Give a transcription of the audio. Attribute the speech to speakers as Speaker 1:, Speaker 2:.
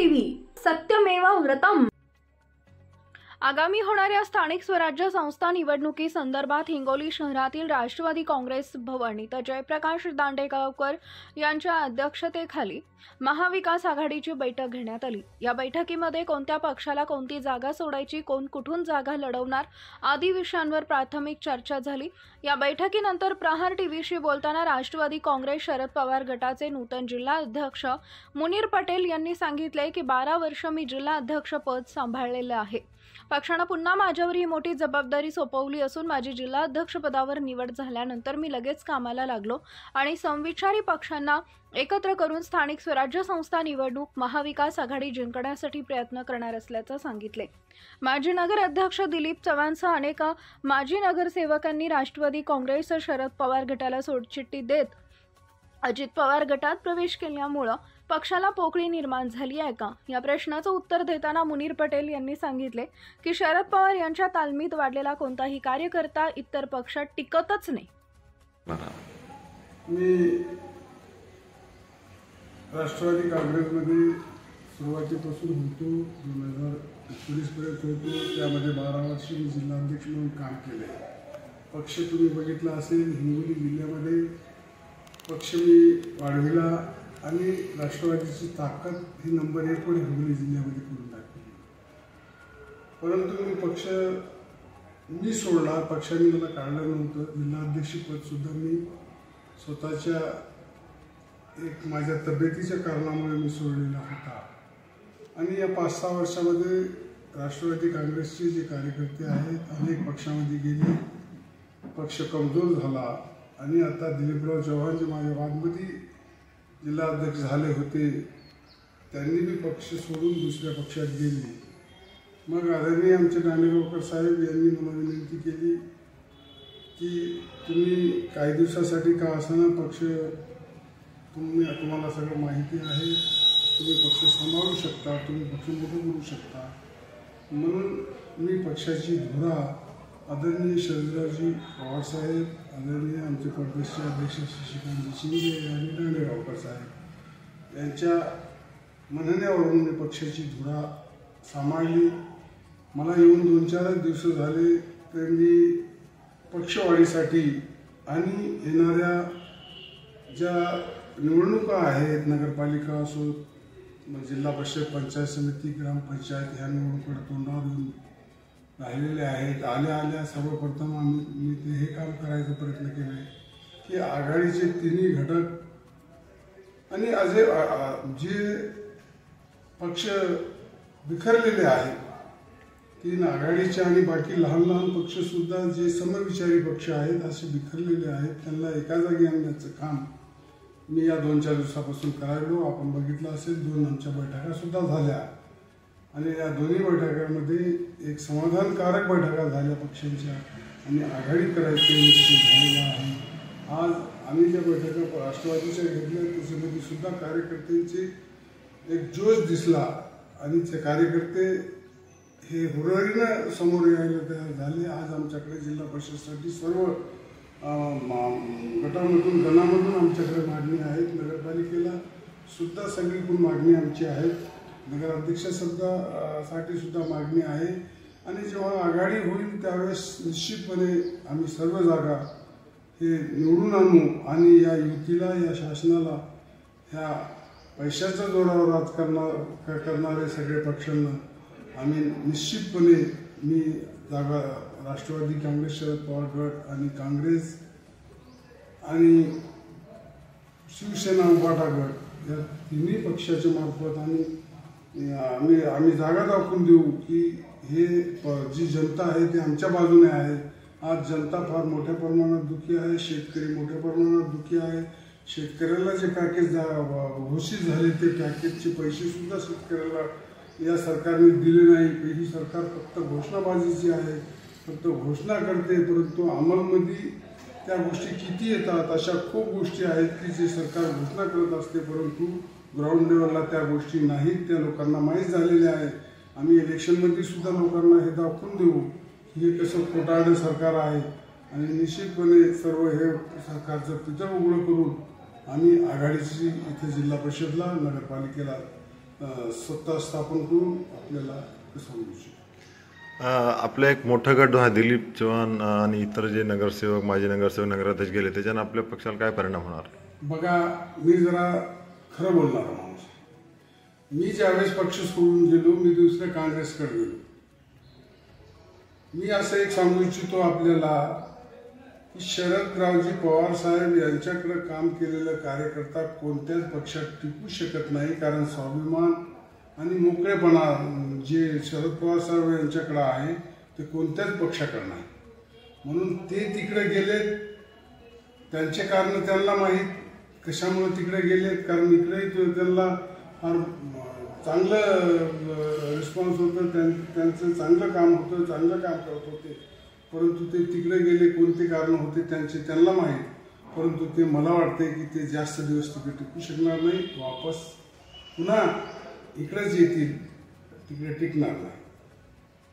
Speaker 1: TV सत्यमेव व्रतम। आगामी होणाऱ्या स्थानिक स्वराज्य संस्था निवडणुकी संदर्भात हिंगोली शहरातील राष्ट्रवादी काँग्रेस भवन इथं जयप्रकाश दांडेगावकर यांच्या अध्यक्षतेखाली महाविकास आघाडीची बैठक घेण्यात आली। या बैठकीमध्ये कोणत्या पक्षाला कोणती जागा सोडायची, कोण कुठून जागा लढवणार आदी विषयांवर प्राथमिक चर्चा झाली। या बैठकीनंतर प्रहार टीव्हीशी बोलताना राष्ट्रवादी काँग्रेस शरद पवार गटाचे नूतन जिल्हा अध्यक्ष मुनीर पटेल यांनी सांगितले की 12 वर्ष मी जिल्हा अध्यक्ष पद सांभाळलेले आहे। पक्षाने पुन्हा माझ्यावर ही मोठी जबाबदारी सोपवली असून माझी जिल्हा अध्यक्ष पदावर निवड झाल्यानंतर मी लगेच कामाला लागलो आणि समविचारी पक्षांना एकत्र करून स्थानिक स्वराज्य संस्था निवडणूक महाविकास आघाडी जिंकण्यासाठी प्रयत्न करणार असल्याचं सांगितले। माजी नगर अध्यक्ष दिलीप चव्हाणसह अनेक माजी नगरसेवकांनी राष्ट्रवादी काँग्रेस शरद पवार गटाला सोडचिठ्ठी देत अजित पवार गटात प्रवेश केल्यामुळे पक्षाला पोकळी निर्माण झाली आहे का या प्रश्नाचं उत्तर देताना मुनीर पटेल यांनी सांगितले की शरद पवार यांच्या तालमीत वाढलेला कोणताही कार्यकर्ता इतर पक्षात टिकतच नाही।
Speaker 2: मी राष्ट्रवादी काँग्रेसमध्ये सुरुवातीपासून होतो, 2019 पर्यंत होतो। त्यामध्ये 12 वर्ष मी जिल्हाध्यक्ष म्हणून काम केले। पक्ष तुम्ही बघितला असेल, हिंगोली जिल्ह्यामध्ये पक्ष मी वाढविला आणि राष्ट्रवादीची ताकद ही नंबर 1 वर हिंगोली जिल्ह्यामध्ये करून टाकली। परंतु मी पक्ष सोडला, पक्षाने मला काढलं नव्हतं। जिल्हाध्यक्षपद सुद्धा मी स्वतःच्या एक माझ्या तब्येतीच्या कारणामुळे मी सोडलेला होता। आणि या 5-6 वर्षामध्ये राष्ट्रवादी काँग्रेसचे जे कार्यकर्ते आहेत अनेक पक्षामध्ये गेले, पक्ष कमजोर झाला आणि आता दिलीपराव चव्हाण जे माझ्या वादमध्ये जिल्हा अध्यक्ष झाले होते त्यांनी भी पक्ष सोडून दुसऱ्या पक्षात गेले। मग आदरणीय आमचे दांडेगावकर साहेब यांनी मला विनंती केली की तुम्ही काही दिवसासाठी का असताना पक्ष तुम्हाला सगळं माहिती आहे, तुम्ही पक्ष सांभाळू शकता, तुम्ही पक्ष मोठं करू शकता। म्हणून मी पक्षाची धुरा आदरणीय शरदरावजी पवार साहेब, आदरणीय आमचे प्रदेशचे अध्यक्ष शशिकांत शिंदे आणि दांडेगावकर साहेब यांच्या म्हणण्यावरून मी पक्षाची धुरा सांभाळली। मला येऊन 2-4 दिवस झाले तर मी पक्षवाढीसाठी आणि येणाऱ्या ज्या निवडणुका आहेत, नगरपालिका असो, जिल्हा परिषद, पंचायत समिती, ग्रामपंचायत ह्या निवडणुकीकडे तोंडावर येऊन राहिलेले आहेत। आल्या सर्वप्रथम मी ते हे काम करायचा प्रयत्न केला की आघाडीचे तिन्ही घटक आणि जे पक्ष बिखरलेले आहेत, 3 आघाडीचे आणि बाकी लहान पक्षसुद्धा जे समविचारी पक्ष आहेत असे बिखरलेले आहेत, त्यांना एका जागी आणण्याचं काम मी या 2-4 दिवसापासून करायलो। आपण बघितलं असेल, 2 आमच्या बैठकासुद्धा झाल्या आणि या दोन्ही बैठकांमध्ये एक समाधानकारक बैठका झाल्या पक्षांच्या आणि आघाडी करायचे निश्चित झालेला आहे। आज आम्ही ज्या बैठका राष्ट्रवादीच्या घेतल्या त्याच्यामध्ये सुद्धा कार्यकर्त्यांचे एक जोश दिसला आणि ते कार्यकर्ते हे हुरहरीनं समोर यायला तयार झाले। आज आमच्याकडे जिल्हा परिषदसाठी सर्व गटामधून गणामधून आमच्याकडे मागणी आहेत, नगरपालिकेला सुद्धा सगळीकडून मागणी आमची आहे, नगराध्यक्षासाठी सुद्धा मागणी आहे। आणि जेव्हा आघाडी होईल त्यावेळेस निश्चितपणे आम्ही सर्व जागा हे निवडून आणू आणि या युतीला, या शासनाला, ह्या पैशाच्या जोरावर राजकारण करणारे सगळे पक्षांना आम्ही निश्चितपणे मी जागा राष्ट्रवादी काँग्रेस, शरद पवार गट आणि काँग्रेस आणि शिवसेना उभाटा गट या तिन्ही पक्षाच्या मार्फत आम्ही जागा दाखवून देऊ की हे जी जनता आहे ते आमच्या बाजूने आहे। आज जनता फार मोठ्या प्रमाणात दुःखी आहे, शेतकरी मोठ्या प्रमाणात दुःखी आहे। शेतकऱ्याला जे पॅकेज घोषित झाले ते पॅकेजचे पैसे सुद्धा शेतकऱ्याला या सरकारने दिले नाही। ही सरकार फक्त घोषणाबाजीची आहे, फक्त घोषणा करते, परंतु अंमलमध्ये त्या गोष्टी किती येतात अशा खूप गोष्टी आहेत की जे सरकार घोषणा करत असते परंतु ग्राउंड लेवलला त्या गोष्टी नाहीत, त्या लोकांना माहीत झालेल्या आहे। आम्ही इलेक्शनमध्ये सुद्धा लोकांना हे दाखवून देऊ की हे कसं खोटारडं सरकार आहे आणि निश्चितपणे सर्व हे सरकारचं पितळ उघडं करून आम्ही आघाडीची इथे जिल्हा परिषदला, नगरपालिकेला सत्ता स्थापन करून आपल्याला सांगू इच्छितो.
Speaker 3: आपलं एक मोठं गट आहे दिलीप चव्हाण आणि इतर जे नगरसेवक माजी नगरसेवक नगराध्यक्ष गेले त्याच्यानं आपल्या पक्षाला काय परिणाम होणार?
Speaker 2: बघा, मी जरा खरं बोलणारा माणूस. मी ज्यावेळेस पक्ष सोडून गेलो, मी दुसऱ्या काँग्रेसकडे गेलो. मी असं एक सांगू इच्छितो आपल्याला की शरदरावजी पवार साहेब यांच्याकडे काम केलेलं कार्यकर्ता कोणत्याच पक्षात टिकू शकत नाही. कारण स्वाभिमान आणि मोकळेपणा जे शरद पवार साहेब यांच्याकडे आहे ते कोणत्याच पक्षाकडे नाही. म्हणून ते तिकडे गेले, त्यांचे कारण त्यांना माहीत कशामुळे तिकडे गेले. कारण इकडे त्यांना फार चांगलं रिस्पॉन्स होतं, त्यांचं चांगलं काम होतं, चांगलं काम करत होते. परंतु ते तिकडे गेले, कोणते कारण होते त्यांचे त्यांना माहीत. परंतु ते मला वाटते की ते जास्त दिवस तिकडे टिकू शकणार नाही. वापस पुन्हा इकडेच येतील, तिकडे टिकणार नाही.